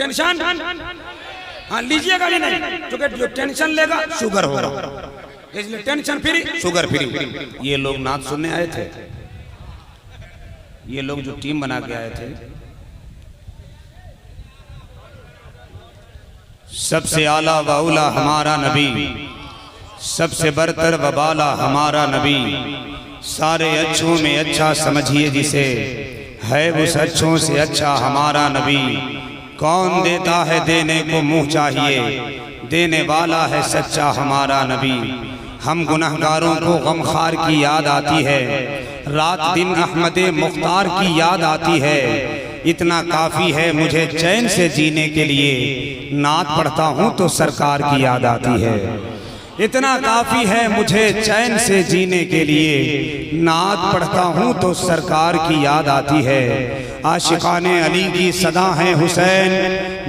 Tension हाँ लीजिएगा भी नहीं, क्योंकि जो टेंशन लेगा शुगर होगा, इसलिए टेंशन फ्री शुगर फ्री। ये लोग नाच सुनने आए थे, ये लोग जो टीम बना के आए थे, सबसे आला वाउला हमारा नबी, सबसे बरतर वबाला हमारा नबी, सारे अच्छों में अच्छा समझिए जिसे, है उस अच्छों से अच्छा हमारा नबी। कौन देता है देने को मुंह चाहिए, देने वाला है सच्चा हमारा नबी। हम गुनहगारों को गमखार की याद आती है, रात दिन अहमदे मुख्तार की याद आती है। इतना काफ़ी है मुझे चैन से जीने के लिए, नात पढ़ता हूँ तो सरकार की याद आती है। इतना काफ़ी है मुझे चैन से जीने के लिए, नात पढ़ता हूँ तो सरकार की याद आती है। आशिकाने अली की सदा है हुसैन,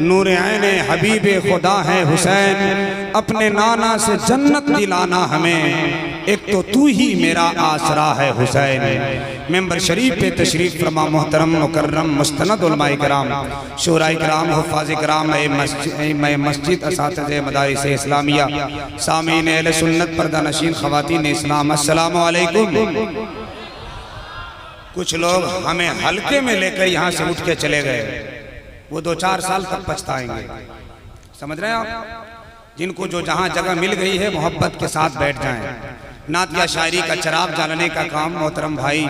नूर ऐन हबीब खुदा है हुसैन। अपने नाना से जन्नत दिलाना हमें, एक तो तू ही मेरा आसरा है हुसैन। मेंबर शरीफ पे तशरीफ फरमा मोहतरम मुकर्रम मुस्तनद उलमाए किराम, शोराए किराम, हुफ़ाज़ किराम, मस्जिद असातिज़े मदारिस इस्लामिया, सामीन अहले सुन्नत, पर्दा नशीन ख़वातीन इस्लाम, अस्सलामु अलैकुम। कुछ लोग हमें हल्के में लेकर यहाँ से उठ के चले गए, वो 2-4 साल तक पछताएंगे। समझ रहे हैं आप? जिनको जो जहाँ जगह मिल गई है मोहब्बत के साथ बैठ जाएं। नात या शायरी का चराग जलाने का काम मोहतरम भाई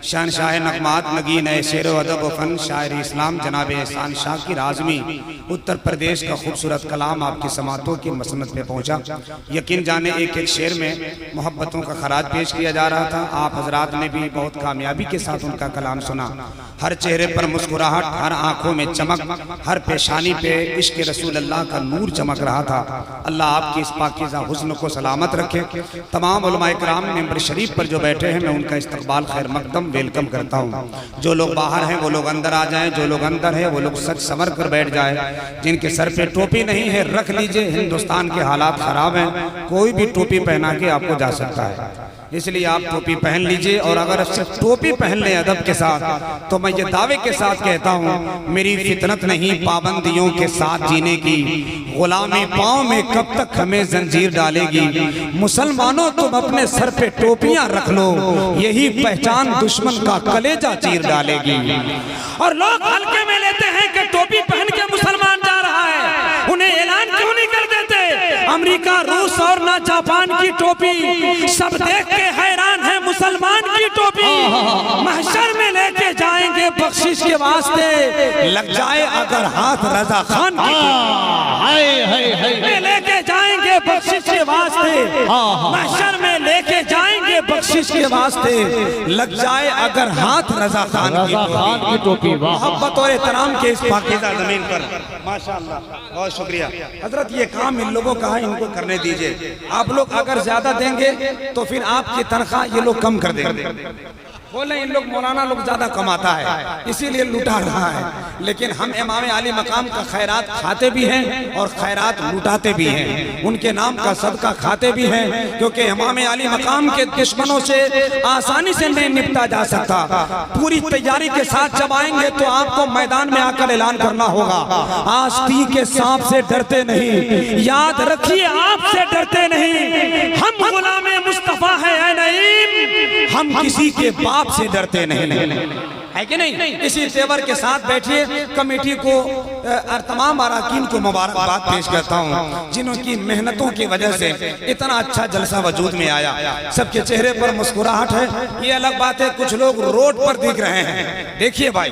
शहनशाह नगमात नगीन शेर अदब व फन शायर इस्लाम जनाब एहसान शाह की राज़मी, उत्तर प्रदेश का खूबसूरत कलाम आपकी समातों की मसनद पे पहुँचा। यकीन जाने एक एक शेर में मोहब्बतों का खराज पेश किया जा रहा था। आप हजरात ने भी बहुत कामयाबी के साथ उनका कलाम सुना। हर चेहरे पर मुस्कुराहट, हर आंखों में चमक, हर पेशानी पे इश्क रसूल अल्लाह का नूर चमक रहा था। अल्लाह आपकी इस पाकीज़ा हुस्न को सलामत रखे। तमाम उलमाए किराम मेंबर शरीफ पर जो बैठे हैं, मैं उनका इस्तकबाल खैर मकदम वेलकम करता हूँ। जो लोग बाहर हैं वो लोग अंदर आ जाएं, जो लोग अंदर हैं वो लोग सच संवर कर बैठ जाएं। जिनके सर पे टोपी नहीं है रख लीजिए, हिंदुस्तान के हालात ख़राब हैं, कोई भी टोपी पहना के आपको जा सकता है, इसलिए आप टोपी पहन लीजिए। और अगर सिर्फ टोपी पहन लें अदब के साथ, तो मैं ये दावे के साथ कहता हूँ मेरी फितरत नहीं पाबंदियों के साथ जीने की, गुलामी पाँव में कब तक हमें जंजीर डालेगी। मुसलमानों तुम अपने सर पे टोपियां रख लो, यही पहचान दुश्मन का कलेजा चीर डालेगी। और लोग हल्के में लेते हैं कि टोपी पहन के मुसलमान जा रहा है, उन्हें ऐलान क्यों नहीं कर देते? अमेरिका, रूस और ना जापान की टोपी सब देख के हैरान है मुसलमान की टोपी। महशर में लेके जाएंगे बख्शिश के वास्ते, लग जाए अगर हाथ रजा खान में लेके जाएंगे बख्शिश के वास्ते, महशर में लेके जाएंगे बख्शिश के वास्ते, लग जाए अगर हाथ रजा खान की टोपी। मोहब्बत और एहतराम के इस पाकीज़ा ज़मीन पर माशाअल्लाह, बहुत शुक्रिया हजरत। ये काम इन लोगों का है, इनको करने दीजिए। आप लोग अगर ज्यादा देंगे तो फिर आपकी तनख्वाह ये लोग कम कर देंगे। बोले इन लोग मौलाना लोग ज्यादा कमाता है इसीलिए लुटा रहा है, लेकिन हम इमाम आली मकाम का खैरात खाते भी हैं और खैरात लुटाते भी हैं, उनके नाम का सदका खाते भी हैं, क्योंकि इमाम आली मकाम के दुश्मनों से आसानी से नहीं निपटा जा सकता। पूरी तैयारी के साथ जब आएंगे तो आपको मैदान में आकर ऐलान करना होगा, आस्ती के सांप से डरते नहीं, याद रखिए आपसे डरते नहीं, हम गुलामे मुस्तफा है नईम, हम किसी के बाप से डरते नहीं, है कि नहीं? इसी तेवर के साथ बैठिए। कमेटी को और तमाम अरकान को मुबारकबाद पेश करता हूँ, जिनकी मेहनतों की वजह से इतना अच्छा जलसा वजूद में आया। सबके चेहरे पर मुस्कुराहट है। ये अलग बात है कुछ लोग रोड पर दिख रहे हैं। देखिए भाई,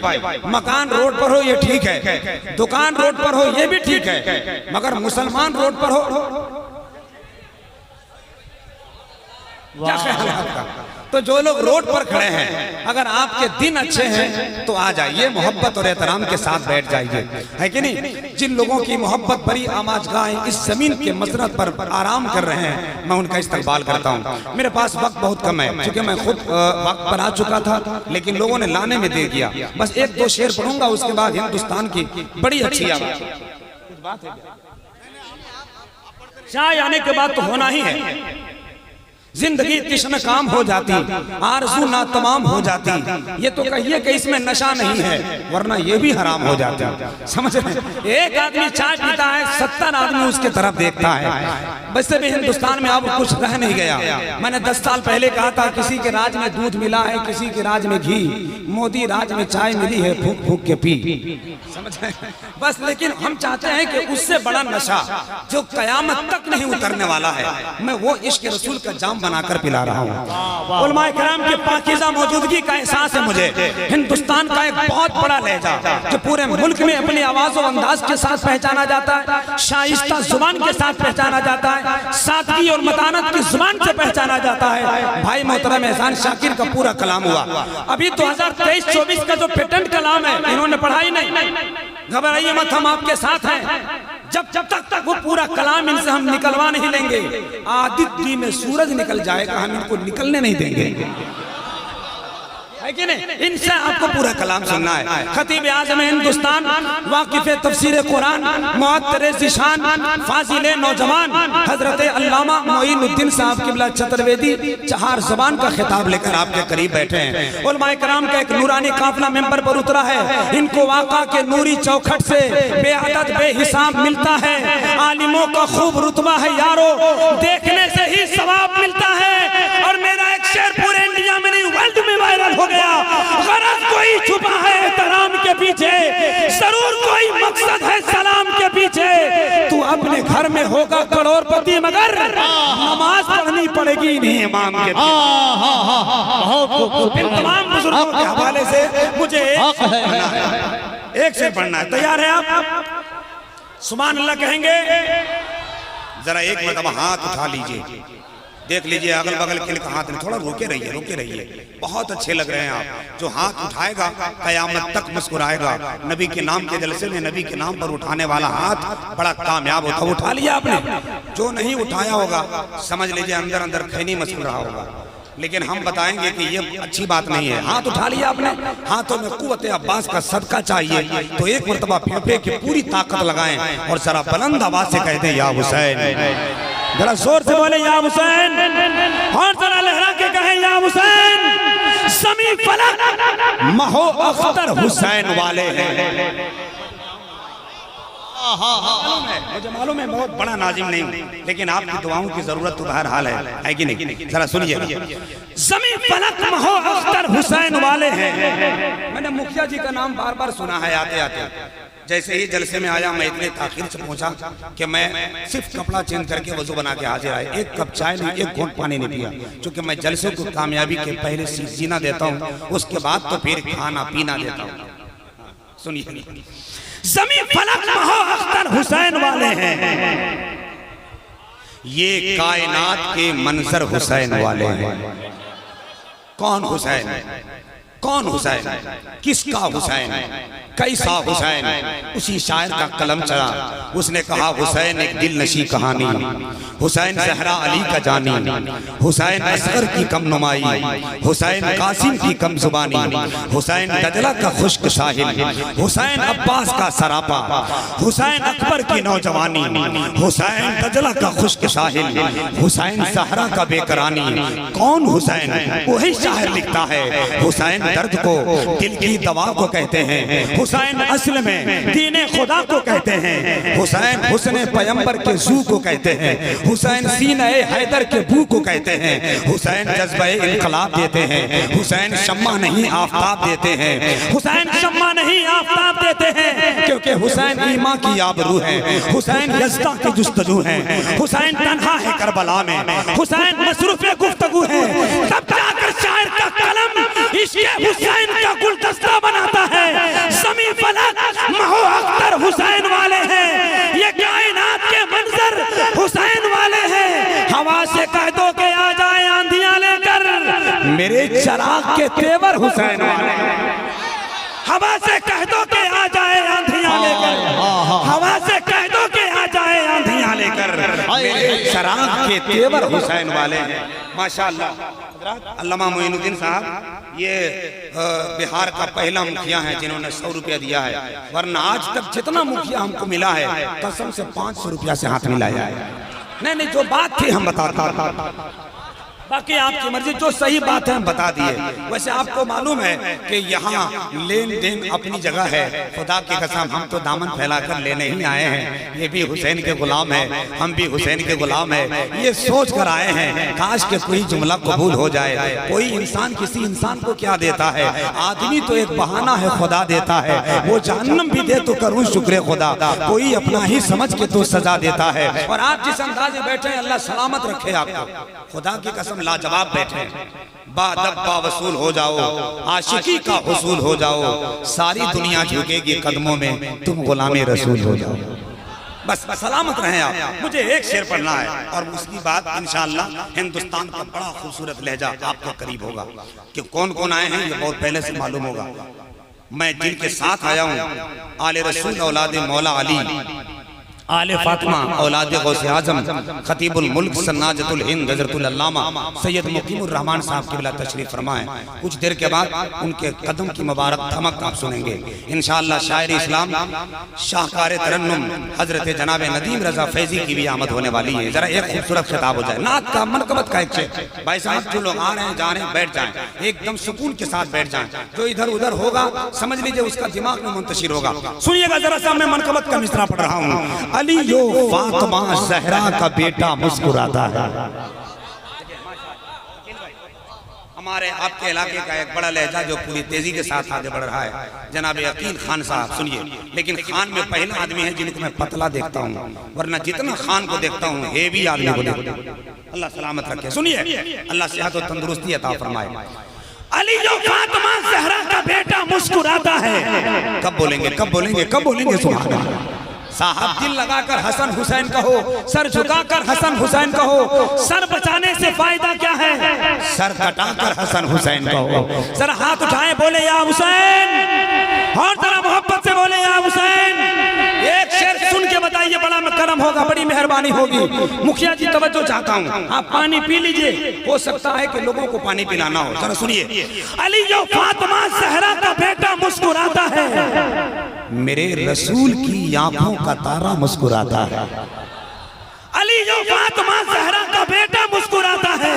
मकान रोड पर हो ये ठीक है, दुकान रोड पर हो ये भी ठीक है, मगर मुसलमान रोड पर हो क्या ख्याल है आपका? तो जो लोग रोड पर खड़े हैं, अगर आपके दिन अच्छे हैं तो आ जाइए, मोहब्बत और एहतराम के साथ बैठ जाइए, है कि नहीं? जिन लोगों की मोहब्बत भरी आमाजगाहें इस जमीन के मसरत पर आराम कर रहे हैं, मैं उनका इस्तकबाल करता हूँ। मेरे पास वक्त बहुत कम है, क्योंकि मैं खुद वक्त पर आ चुका था, लेकिन लोगों ने लाने में दे दिया। बस 1-2 शेर पढ़ूंगा, उसके बाद हिंदुस्तान की बड़ी अच्छी बात है। चाय आने के बाद तो होना ही है। जिंदगी तिश्न काम हो जाती, आरज़ू ना तमाम हो जाती। ये तो कहिए कि इसमें नशा नहीं है, वरना ये भी हराम हो जाता। समझ रहे? एक आदमी चाय पीता है, 70 आदमी उसके तरफ देखता है। वैसे भी हिंदुस्तान में अब कुछ रह नहीं गया। मैंने 10 साल पहले कहा था, किसी के राज में दूध मिला है, किसी के राज में घी, मोदी राज में चाय मिली है, फूक फूक के पी। समझ रहे? बस लेकिन हम चाहते हैं कि उससे बड़ा नशा जो कयामत तक नहीं उतरने वाला है, मैं वो इश्क रसूल का जाम बनाकर पिला रहा हूँ। उलमाए किराम की पाकीज़ा मौजूदगी का एहसास है मुझे। हिंदुस्तान का एक बहुत बड़ा लहजा जो पूरे मुल्क में अपनी आवाज़ और अंदाज के साथ पहचाना जाता है, शाइस्ता जुबान के साथ पहचाना जाता है, सादगी और मतानत की जुबान से पहचाना जाता है। भाई मोहतरम एहसान शाकिर का पूरा कलाम हुआ। अभी 2023-24 का जो पेटेंट कलाम है, इन्होंने पढ़ाई नहीं, घबराइए मत, हम आपके साथ हैं। जब तक वो पूरा कलाम इनसे हम निकलवा नहीं लेंगे, आदित्य में सूरज निकल जाएगा, हम इनको निकलने नहीं देंगे। है कि नहीं? इनसे आपको पूरा कलाम सुनना है। खतीब आज़म हिंदुस्तान, वाकिफ तफसीर कुरान, मुअत्तर ज़िशान, फाजिल नौजवान हजरत अल्लामा मोइनुद्दीन साहब किबला चतुर्वेदी चार ज़बान का खिताब लेकर आपके करीब बैठे हैं। उलमाए किराम का एक नूरानी काफिला मेंबर पर उतरा है। इनको वाक़ा के नूरी चौखट से बेअदद बेहिसाब मिलता है। आलिमों का खूब रुतबा है यारो, देखने से ही सवाब मिलता है। और मेरा एक शेर पूरे इंडिया में नहीं, वर्ल्ड में वायरल हो गया। गरज कोई छुपा है एहतराम के पीछे, जरूर कोई मकसद है सलाम के पीछे। तू अपने घर में होगा करोड़पति, मगर नमाज पढ़नी पड़ेगी इन्हीं इमाम के पीछे। तमाम बुजुर्गों के हवाले से मुझे एक शेर पढ़ना है। तैयार है आप? सुभान अल्लाह कहेंगे? जरा एक मरतबा हाथ उठा लीजिए, देख लीजिए अगल बगल के हाथ में, थोड़ा रोके रहिए। बहुत अच्छे लग रहे हैं आप। जो हाथ उठाएगा कयामत तक मुस्कुराएगा। नबी के नाम के जलसे में नबी के नाम पर उठाने वाला हाथ बड़ा कामयाब होता। उठा लिया आपने? जो नहीं उठाया होगा समझ लीजिए अंदर अंदर खैनी मचल रहा होगा। लेकिन हम बताएंगे कि ये अच्छी बात नहीं है। हाथ उठा लिया आपने, हाथों में कुव्वत अब्बास का सदका चाहिए, तो एक मरतबा फेफड़े की पूरी ताकत लगाएं और जरा बुलंद आवाज से कह दें या हुसैन। जरा जोर से बोले या हुसैन, और जरा लहरा के कहें या हुसैन। ज़मीं फलक महो अख्तर हुसैन वाले हैं। मुझे मालूम है बहुत बड़ा नाजिम नहीं हूँ, लेकिन आपकी दुआओं की जरूरत तो बहरहाल है कि नहीं? जरा सुनिए। ज़मीं फलक महो अख्तर हुसैन वाले हैं। मैंने मुखिया जी का नाम बार बार सुना है आते आते। जैसे ही जलसे में आया मैं इतने ताखिर से पहुंचा कि मैं सिर्फ कपड़ा चेंज करके वजू बना के हाजिर आया। एक कप चाय नहीं, एक घूंट पानी नहीं पिया, क्योंकि मैं जलसे को कामयाबी के पहले जीना देता हूँ, उसके बाद तो फिर खाना पीना देता हूँ। सुनिए, ज़मीं फलक महो अख्तर हुसैन वाले हैं। ये कायनात के मंजर हुसैन वाले हैं। कौन हुसैन? कौन हुसैन? किसका हुसैन? कैसा हुसैन? उसी शायर का कलम चढ़ा, उसने कहा हुसैन एक दिल नशी कहानी, हुसैन ज़हरा अली का जानी, हुसैन असगर की कम नुमाई, हुसैन कासिम की कम जुबानी, हुसैन दजला का खुश्क साहिल, हुसैन अब्बास का सरापा, हुसैन अकबर की नौजवानी, हुसैन दजला का खुश्क साहिल, हुसैन ज़हरा का बेकरानी। कौन हुसैन? वही शायर लिखता है हुसैन दर्द को दिल की दवा को कहते हैं, हुसैन असल में दीने खुदा को कहते हैं, हुसैन हुस्ने पैगंबर के जू को कहते हैं, हुसैन सीने हैदर के बू को कहते हैं, हुसैन जज्बे इनकलाब देते हैं, हुसैन शम्मा नहीं आफताब देते हैं, हुसैन शम्मा नहीं आफताब देते हैं, क्योंकि हुसैन ईमा की आबरू है, हुसैन यज़्दा की जुस्तजू है, हुसैन तन्हा है करबला में, हुसैन मसरूफ गुफ्तगू है। तब जाकर शायर का कलम इसके हुसैन का गुलदस्ता बनाता है। ज़मीं फलक महो अख्तर हुसैन वाले हैं। ये कायनात के मंजर हुसैन वाले हैं। हवा से कह दो कि आ जाए आंधियां लेकर, मेरे चराग के तेवर हुसैन वाले हैं। हवा से कह दो कि आ जाए आंधियां लेकर, हवा से कह दो कि आ जाए आंधियां लेकर, मेरे चराग के तेवर हुसैन वाले हैं। माशाअल्लाह। अल्लामा मोइनुद्दीन साहब ये बिहार का पहला मुखिया है जिन्होंने 100 रुपया दिया है, वरना आज तक जितना मुखिया हमको मिला है कसम से 500 रुपया से हाथ मिलाया है। नहीं, जो बात थी हम बताता, बाकी आपकी मर्जी, जो सही बात है हम बता दिए। वैसे आपको मालूम है कि यहाँ लेन देन अपनी जगह है। खुदा की कसम हम तो दामन फैलाकर लेने ही आए हैं। ये भी हुसैन के गुलाम है, हम भी हुसैन के गुलाम है। ये सोच कर आए हैं काश के कोई जुमला कबूल हो जाए। कोई इंसान किसी इंसान को क्या देता है? आदमी तो एक बहाना है, खुदा देता है। वो जहन्नम भी दे तो करूँ शुक्र खुदा, कोई अपना ही समझ के तो सजा देता है। और आप जिस अंदाज में बैठे हैं अल्लाह सलामत रखे आपको। खुदा की कसम लाजवाब बैठे, बादब्बा वसूल हो जाओ, आशिकी का हुसूल हो जाओ, सारी दुनिया झुकेगी कदमों में, तुम गुलामे रसूल हो जाओ। बस सलामत रहें आप। मुझे एक शेर पढ़ना है और उसकी बात इंशाअल्लाह हिंदुस्तान का बड़ा खूबसूरत लहजा आपके करीब होगा। कि कौन कौन आए हैं ये बहुत पहले से मालूम होगा। मैं जिनके साथ आया हूँ, आले रसूल औलाद मौला अली, आले फातिमा औलाद गौसे आजम, खतीबुल मुल्क सन्नाजतुल हिंद हज़रतुल अल्लामा सैयद मुकीमुर रहमान साहब की बिला तशरीफ फरमाएं। कुछ देर के बाद उनके कदम की मुबारक धमक आप सुनेंगे इंशाअल्लाह। शायर इस्लाम शाहकार तरन्नुम हजरत जनाब नदीम रजा फैजी की भी आमद होने वाली है। जरा एक खूबसूरत खिताब हो जाए, नात का मनकबत का एक शेर। भाई साहब जो लोग आ रहे हैं जा रहे हैं बैठ जाएं, एकदम सुकून के साथ बैठ जाएं। जो इधर उधर होगा समझ लीजिए उसका दिमाग में मुंतशिर होगा। सुनिएगा जरा सा, मैं मनकबत का मिसरा पढ़ रहा हूँ। अली जो फातिमा ज़हरा का बेटा मुस्कुराता है। हमारे आपके इलाके का एक बड़ा लहजा जो पूरी तेजी के साथ आगे बढ़ रहा है, जनाब अकील खान साहब। सुनिए, लेकिन खान में पहला आदमी है जिनको मैं पतला देखता हूँ, वरना जितना खान को देखता हूँ हेवी आदमी को देखता हूँ। अल्लाह सलामत रखे। सुनिए, अल्लाह सेहत और तंदुरुस्ती अता फरमाए। अली जो फातिमा ज़हरा का बेटा मुस्कुराता है। कब बोलेंगे, कब बोलेंगे, कब बोलेंगे? सुभान अल्लाह। साहब दिल लगाकर हसन हुसैन कहो, सर झुकाकर हसन हुसैन कहो। सर बचाने से फायदा क्या है? सर कटाकर हसन हुसैन कहो। सर हाथ उठाए बोले या हुसैन, और जरा मोहब्बत से बोले या हुसैन। एक शेर सुन के बताइए, बड़ा करम होगा, बड़ी मेहरबानी होगी। मुखिया जी तवज्जो चाहता हूँ, आप पानी पी लीजिए, हो सकता है कि लोगों को पानी पिलाना हो। जरा सुनिए, अली जो फातिमा ज़हरा का बेटा मुस्कुराता है, मेरे रसूल की आंखों का तारा मुस्कुराता है। अली जो फातिमा ज़हरा का बेटा मुस्कुराता है,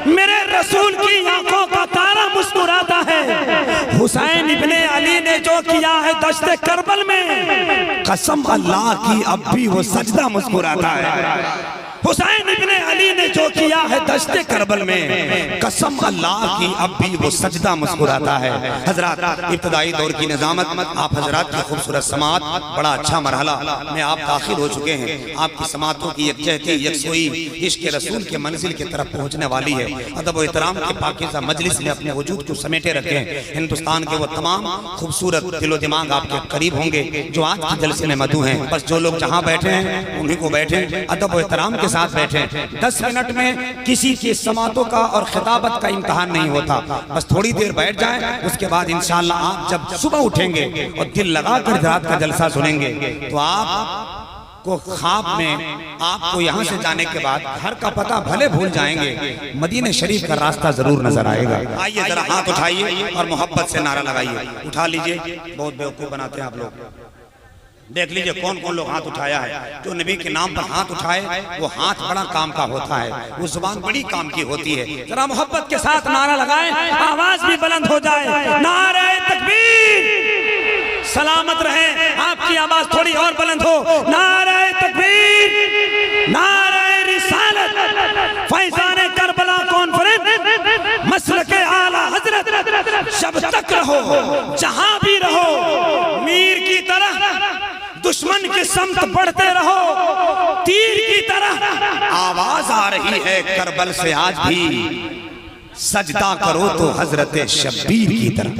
मेरे रसूल की आंखों का तारा मुस्कुराता है। हुसैन इब्ने अली ने जो किया है दश्ते करबल में, कसम अल्लाह की अब भी वो सजदा मुस्कुराता है। हुसैन इब्ने अली ने जो किया है दश्ते करबल में, कसम अल्लाह की अब भी वो सजदा मुस्कुराता है। हजरात, इब्तदाई दौर की निजामत, आप हजरात की खूबसूरत समात, बड़ा अच्छा मरहला में आप दाखिल हो चुके हैं। आपकी समातों की यकजहती, यकसोई इश्क रसूल के मंजिल की तरफ पहुंचने वाली है। अदब व एहतराम के पाकीज़ा मजलिस में अपने वजूद को समेटे रखे हैं। हिंदुस्तान के वो तमाम खूबसूरत दिलो दिमाग आपके करीब होंगे जो आज के जलसे में मधु हैं। बस जो लोग जहाँ बैठे हैं उन्हीं को बैठे, अदब व एहतराम के साथ बैठे। 10 मिनट में किसी की समातों का और खिताबत का इम्तिहान नहीं होता। बस थोड़ी देर बैठ जाएं, उसके बाद इंशाअल्लाह आप जब सुबह उठेंगे और दिल लगाकर रात का जलसा सुनेंगे तो आप को ख्वाब में आपको यहाँ से जाने के बाद घर का पता भले भूल जाएंगे, मदीने शरीफ का रास्ता जरूर नजर आएगा। आइए जरा हाथ उठाइए और मोहब्बत से नारा लगाइए। उठा लीजिए, बहुत बेवकूफ बनाते हैं आप लोग। देख लीजिए कौन कौन लोग हाथ उठाया है। जो नबी के नाम पर हाथ उठाए वो हाथ बड़ा काम का होता है, वो जुबान बड़ी काम की होती है। जरा मोहब्बत के साथ नारा लगाएं, आवाज भी बुलंद हो जाए। नारे तकबीर। सलामत रहे, आपकी आवाज थोड़ी और बुलंद हो। नारे तकबीर, नारे रिसालत, फैज़ाने करबला कॉन्फ्रेंस, मसलके आला हजरत। जब तक रहो, जहां भी रहो, मीर की तरह दुश्मन की समत बढ़ते रहो, तीर की तरह आवाज आ रही है करबल से आज भी, सजदा करो तो हजरत शब्बीर की तरह।